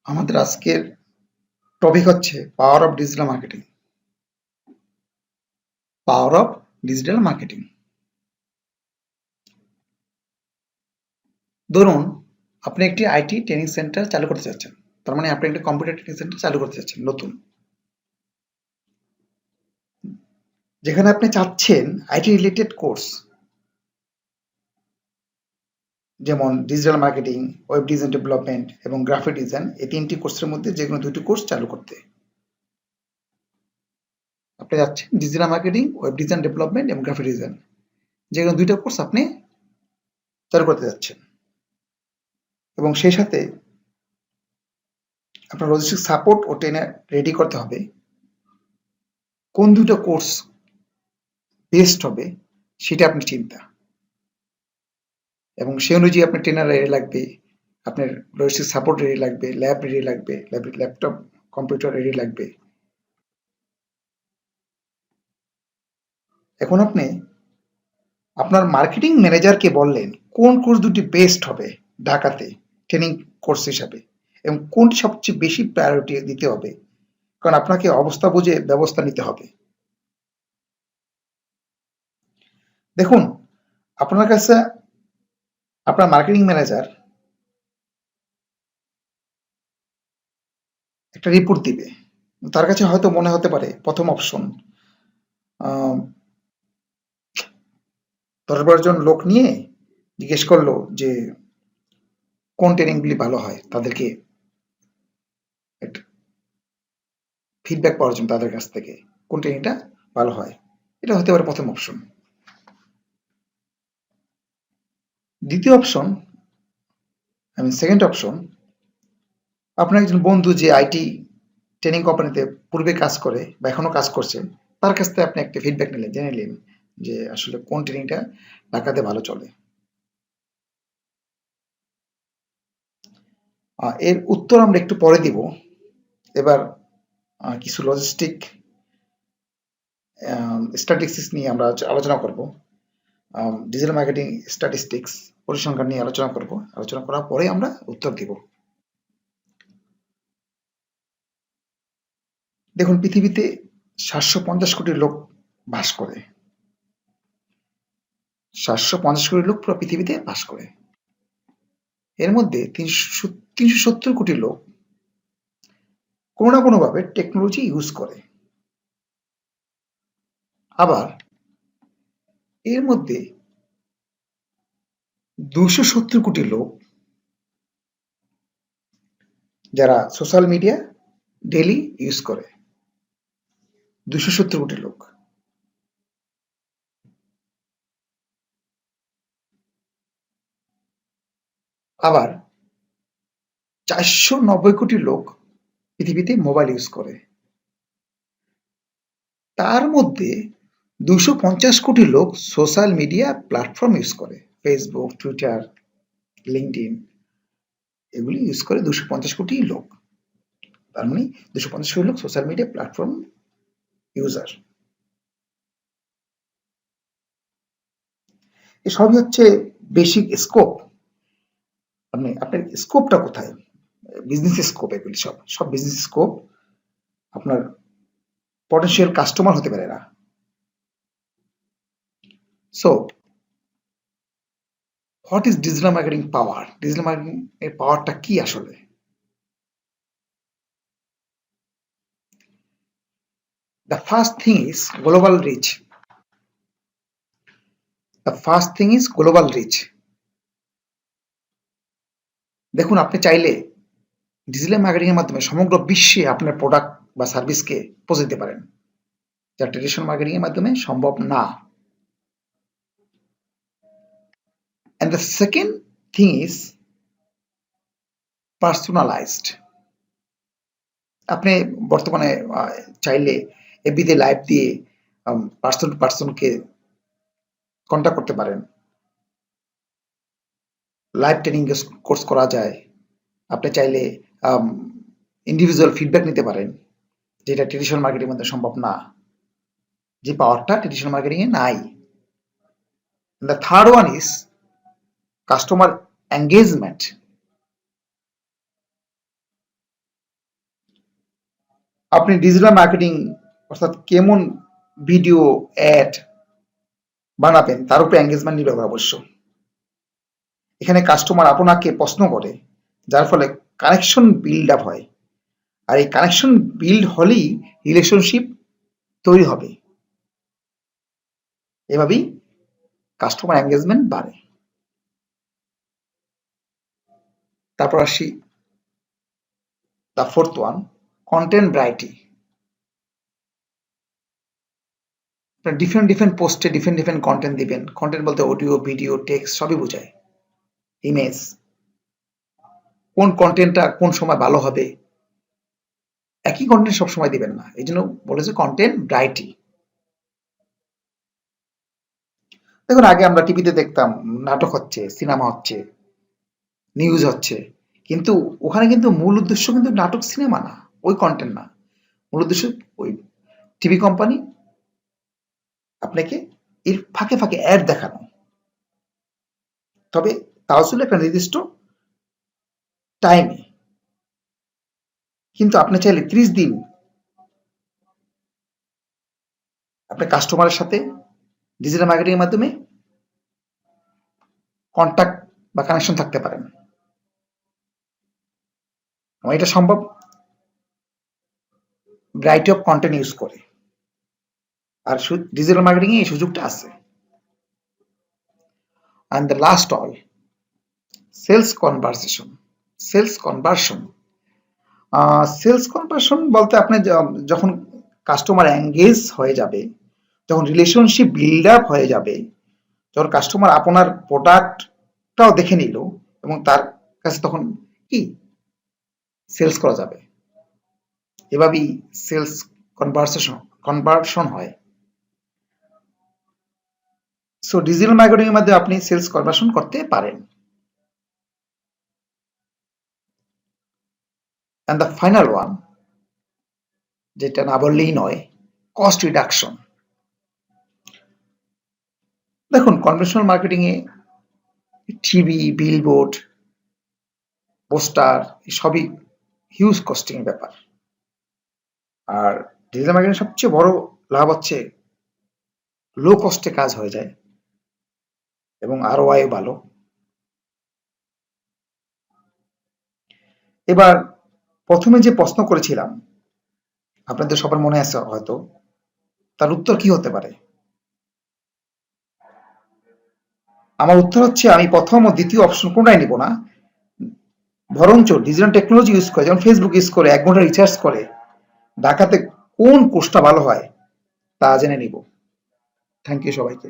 আমাদের আজকের টপিক হচ্ছে power of digital marketing. Power of digital marketing. ধরুন আপনি একটি আইটি ট্রেনিং সেন্টার চালু করতে চাচ্ছেন, তার মানে আপনি একটি কম্পিউটার ট্রেনিং সেন্টার চালু করতে চাচ্ছেন নতুন, যেখানে আপনি চাচ্ছেন আইটি রিলেটেড কোর্স, যেমন digital marketing, web design development এবং গ্রাফিক ডিজাইন, এই তিনটি কোর্সের মধ্যে যে কোনো দুটি কোর্স চালু করতে। আপনি চাচ্ছেন digital marketing, web design development এবং গ্রাফিক ডিজাইন, যে কোনো দুইটা কোর্স আপনি চালু করতে যাচ্ছেন, এবং সেই সাথে আপনার লজিস্টিক সাপোর্ট ও ট্রেনার রেডি করতে হবে। কোন দুটো কোর্স বেস্ট হবে সেটা আপনার চিন্তা, এবং সেই অনুযায়ী আপনার ট্রেনার রেডি লাগবে, আপনার লজিস্টিক সাপোর্ট রেডি লাগবে, ল্যাব রেডি লাগবে, ল্যাপটপ কম্পিউটার রেডি লাগবে। এখন আপনি আপনার মার্কেটিং ম্যানেজারকে বললেন কোন কোর্স দুটি বেস্ট হবে ঢাকাতে ট্রেনিং কোর্স হিসাবে, এবং কোনটি সবচেয়ে বেশি প্রায়োরিটি দিতে হবে, কারণ আপনাকে অবস্থা বুঝে ব্যবস্থা নিতে হবে। দেখুন, আপনার কাছে আপনার মার্কেটিং ম্যানেজার একটা রিপোর্ট দিবে, তার কাছে হয়তো মনে হতে পারে প্রথম অপশন ১০-১২ জন লোক নিয়ে জিজ্ঞেস করলো যে কোন ট্রেনিংগুলি ভালো হয়, তাদেরকে একটা ফিডব্যাক পাওয়ার জন্য তাদের কাছ থেকে কোন ট্রেনিংটা ভালো হয়। এটা হতে পারে প্রথম অপশন। দ্বিতীয় অপশন, সেকেন্ড অপশন, আপনার একজন বন্ধু যে আইটি ট্রেনিং কোম্পানিতে পূর্বে কাজ করে বা এখনো কাজ করছে, তার কাছ থেকে আপনি একটা ফিডব্যাক নিলেন, জেনে নিলেন যে আসলে কোন ট্রেনিংটা ঢাকাতে ভালো চলে। এর উত্তর আমরা একটু পরে দিব। এবার কিছু লজিস্টিক স্ট্যাটিস্টিক্স নিয়ে আমরা আলোচনা করব। ডিজিটাল মার্কেটিং স্ট্যাটিস্টিক্স পরিসংখ্যান নিয়ে আলোচনা করব। আলোচনা করার পরে আমরা উত্তর দিব। দেখুন, পৃথিবীতে ৭৫০ কোটি লোক বাস করে। ৭৫০ কোটি লোক পুরো পৃথিবীতে বাস করে। এর মধ্যে ৩৭০ কোটি লোক কোনো না কোনোভাবে টেকনোলজি ইউজ করে। আবার এর মধ্যে ২৭০ কোটি লোক যারা সোশ্যাল মিডিয়া ডেইলি ইউজ করে। ২৭০ কোটি লোক। আবার ৪৯০ কোটি লোক পৃথিবীতে মোবাইল ইউজ করে। তার মধ্যে ২৫০ কোটি লোক সোশ্যাল মিডিয়া প্ল্যাটফর্ম ইউজ করে। ফেসবুক, টুইটার, লিঙ্কডইন এগুলি ইউজ করে ২৫০ কোটি লোক। তার মানে ২৫০ কোটি লোক সোশ্যাল মিডিয়া প্ল্যাটফর্ম ইউজার। এসবই হচ্ছে বেসিক স্কোপ। আপনার স্কোপটা কোথায়? Business scope. এগুলি সব বিজনেস স্কোপ। আপনার পটেনশিয়াল কাস্টমার হতে পারে এরা। So what is digital marketing power? Digital marketing এর পাওয়ারটা কি আসলে? The first thing is global reach. The first thing is global reach. দেখুন, আপনি চাইলে ডিজিটাল মার্কেটিং এর মাধ্যমে সমগ্র বিশ্বে আপনার প্রোডাক্ট বা সার্ভিসকে পৌঁছে দিতে পারেন, যা ট্রেডিশনাল মার্কেটিং এর মাধ্যমে সম্ভব না। And the second thing is personalized. আপনি বর্তমানে চাইলে এফবিতে লাইভ দিয়ে পার্সন টু পার্সনকে কন্ট্যাক্ট করতে পারেন। লাইভ ট্রেনিং কোর্স করা যায়। আপনি চাইলে ইন্ডিভিজুয়াল ফিডব্যাক নিতে পারেন, যেটা ট্রেডিশনাল মার্কেটিং এর মধ্যে সম্ভব না, যে পাওয়ারটা ট্রেডিশনাল মার্কেটিং এ নাই। The third one is customer engagement. আপনি ডিজিটাল মার্কেটিং অর্থাৎ কেমন ভিডিও অ্যাড বানাবেন তার উপরে এঙ্গেজমেন্ট নির্ভর করে অবশ্য। এখানে কাস্টমার আপনাকে প্রশ্ন করে, যার ফলে কানেকশন বিল্ড আপ হয়। আর এই কানেকশন বিল্ড হলেই রিলেশনশিপ তৈরি হবে। এভাবেই কাস্টমার এঙ্গেজমেন্ট বাড়ে। তারপর আসি the fourth one, content variety. Different পোস্টে ডিফারেন্ট কন্টেন্ট দিবেন। কন্টেন্ট বলতে অডিও, ভিডিও, টেক্সট সবই বোঝায়। ইমেজ, কোন কন্টেন্টটা কোন সময় ভালো হবে, একই কন্টেন্ট সবসময় দিবেন না, এই জন্য বলেছে কন্টেন্ট ভ্যারাইটি। দেখুন, আগে আমরা টিভিতে দেখতাম নাটক হচ্ছে, সিনেমা হচ্ছে, নিউজ হচ্ছে, কিন্তু ওখানে কিন্তু মূল উদ্দেশ্য কিন্তু নাটক সিনেমা না, ওই কন্টেন্ট না। মূল উদ্দেশ্য ওই টিভি কোম্পানি আপনাকে এর ফাঁকে ফাঁকে অ্যাড দেখানো, তবে তাও ছিল একটা নির্দিষ্ট টাইমে। কিন্তু আপনি চাইলে 30 দিন আপনার কাস্টমারের সাথে ডিজিটাল মার্কেটিং এর মাধ্যমে কন্ট্যাক্ট বা কানেকশন থাকতে পারেন। এটা সম্ভব ভ্যারাইটি অফ কন্টেন্ট ইউজ করে। আর ডিজিটাল মার্কেটিং এ এই সুযোগটা আছে। And the last all, sales conversation, sales conversion. Sales conversion বলতে আপনি যখন কাস্টমার এঙ্গেজ হয়ে যাবে, যখন রিলেশনশিপ বিল্ড আপ হয়ে যাবে, যখন কাস্টমার আপনার প্রোডাক্টটাও দেখে নিল এবং তার কাছে তখন কি সেলস করা যাবে। এভাবেই সেলস কনভার্সন হয়। সো ডিজিটাল মার্কেটিং এর মাধ্যমে আপনি সেলস কনভার্সন করতে পারেন। অ্যান্ড দ্য ফাইনাল ওয়ান, যেটা না বললেই নয়, কস্ট রিডাকশন। দেখুন, কনভেনশনাল মার্কেটিং এ টিভি, বিলবোর্ড, পোস্টার সবই হিউজ কস্টিং এর ব্যাপার। আর ডিজিটাল মার্কেটিং সবচেয়ে বড় লাভ হচ্ছে লো কস্টে কাজ হয়ে যায় এবং ROI ভালো। এবার প্রথমে যে প্রশ্ন করেছিলাম, আপনাদের সবার মনে আছে হয়তো, তার উত্তর কি হতে পারে? আমার উত্তর হচ্ছে, আমি প্রথম ও দ্বিতীয় অপশন কোনটাই নিব না, বরঞ্চ ডিজিটাল টেকনোলজি ইউজ করে, যেমন ফেসবুক ইউজ করে 1 ঘন্টা রিচার্জ করে ঢাকাতে কোন কোর্সটা ভালো হয় তা জেনে নিব। থ্যাংক ইউ সবাইকে।